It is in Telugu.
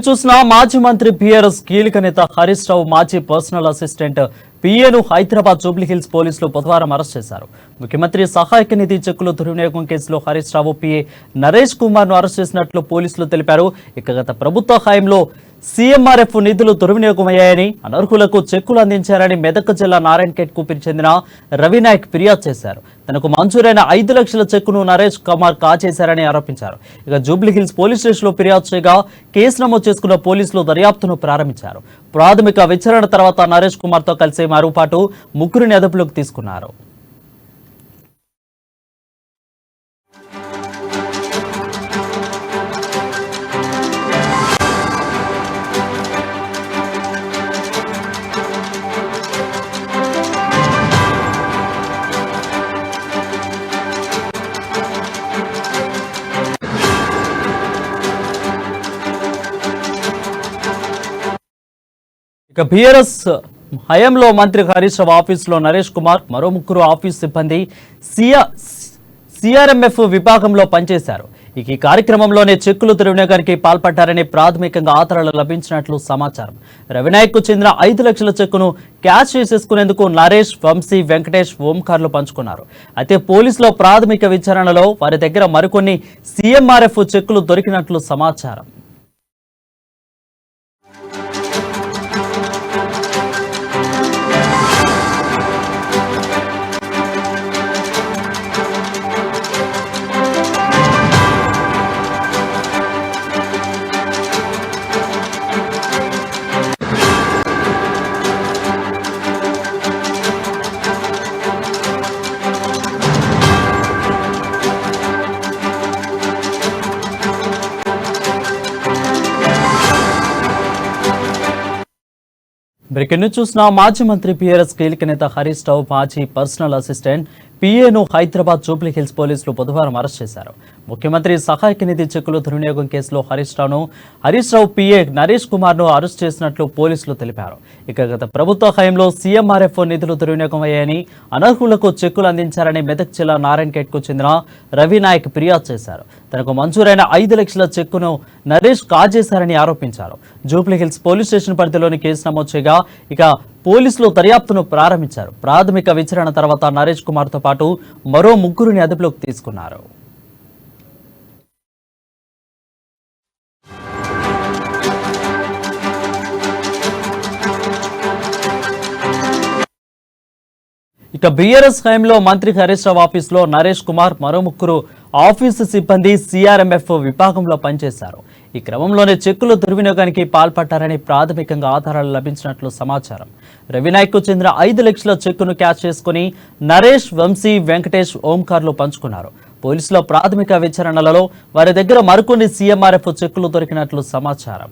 చూసిన మాజీ మంత్రి పిఆర్ఎస్ కీలక నేత హరీష్ రావు మాజీ పర్సనల్ అసిస్టెంట్ పిఏను హైదరాబాద్ జూబ్లీహిల్స్ పోలీసులు బుధవారం అరెస్ట్ చేశారు. ముఖ్యమంత్రి సహాయక నిధి చెక్కుల దుర్వినియోగం కేసులో హరీష్ రావు పిఏ నరేష్ కుమార్ ను అరెస్ట్ చేసినట్లు పోలీసులు తెలిపారు. ఇక గత ప్రభుత్వ హయాంలో సీఎంఆర్ఎఫ్ నిధులు దుర్వినియోగమయ్యాయని, అనర్హులకు చెక్కులు అందించారని మెదక్ జిల్లా నారాయణఖేడ్ కు చెందిన రవినాయక్ ఫిర్యాదు చేశారు. తనకు మంజూరైన 5 లక్షల చెక్కును నరేష్ కుమార్ కాజేశారని ఆరోపించారు. ఇక జూబ్లీహిల్స్ పోలీస్ స్టేషన్లో ఫిర్యాదు చేయగా కేసు నమోదు చేసుకున్న పోలీసులు దర్యాప్తును ప్రారంభించారు. ప్రాథమిక విచారణ తర్వాత నరేష్ కుమార్ తో కలిసి మరోపాటు ముగ్గురిని అదుపులోకి తీసుకున్నారు. ఇక బీఆర్ఎస్ హయాంలో మంత్రి హరీష్ రావు ఆఫీసులో నరేష్ కుమార్, మరో ముగ్గురు ఆఫీస్ సిబ్బంది సిఆర్ఎంఎఫ్ విభాగంలో పనిచేశారు. ఇక ఈ కార్యక్రమంలోనే చెక్కులు దుర్వినియోగానికి పాల్పడ్డారని ప్రాథమికంగా ఆధారాలు లభించినట్లు సమాచారం. రవినాయక్ కు చెందిన 5 లక్షల చెక్కును క్యాష్ చేసేసుకునేందుకు నరేష్, వంశీ, వెంకటేష్, ఓంకార్లు పంచుకున్నారు. అయితే పోలీసుల ప్రాథమిక విచారణలో వారి దగ్గర మరికొన్ని సీఎంఆర్ఎఫ్ చెక్కులు దొరికినట్లు సమాచారం. బ్రేకింగ్ న్యూస్ చూసిన మాజీ మంత్రి పిఆర్ఎస్ కీలక నేత హరీష్ రావు మాజీ పర్సనల్ అసిస్టెంట్ పిఏను హైదరాబాద్ జూబ్లీహిల్స్ పోలీసులు బుధవారం అరెస్ట్ చేశారు. ముఖ్యమంత్రి సహాయక నిధి చెక్కుల దుర్వినియోగం కేసులో హరీష్ రావు పిఏ నరేష్ కుమార్ ను అరెస్ట్ చేసినట్లు పోలీసులు తెలిపారు. ఇక గత ప్రభుత్వ హయాంలో సీఎంఆర్ఎఫ్ నిధులు దుర్వినియోగం అయ్యాయని, అనర్హులకు చెక్కులు అందించారని మెదక్ జిల్లా నారాయణఖేడ్ కు చెందిన రవినాయక్ ఫిర్యాదు చేశారు. తనకు మంజూరైన 5 లక్షల చెక్కును నరేష్ కాజేశారని ఆరోపించారు. జూబ్లీహిల్స్ పోలీస్ స్టేషన్ పరిధిలోని కేసు నమోదు చేయగా ఇక పోలీసులు దర్యాప్తును ప్రారంభించారు. ప్రాథమిక విచారణ తర్వాత నరేష్ కుమార్ తో పాటు మరో ముగ్గురిని అదుపులోకి తీసుకున్నారు. ఇక బీఆర్ఎస్ హయాంలో మంత్రి హరీష్ రావు ఆఫీసులో నరేష్ కుమార్, మరో ముగ్గురు ఆఫీసు సిబ్బంది సిఆర్ఎంఎఫ్ విభాగంలో పనిచేశారు. ఈ క్రమంలోనే చెక్కుల దుర్వినియోగానికి పాల్పడ్డారని ప్రాథమికంగా ఆధారాలు లభించినట్లు సమాచారం. రవినాయక్ కు చెందిన 5 లక్షల చెక్కును క్యాష్ చేసుకుని నరేష్, వంశీ, వెంకటేష్, ఓంకార్లు పంచుకున్నారు. పోలీసుల ప్రాథమిక విచారణలలో వారి దగ్గర మరికొన్ని సీఎంఆర్ఎఫ్ చెక్కులు దొరికినట్లు సమాచారం.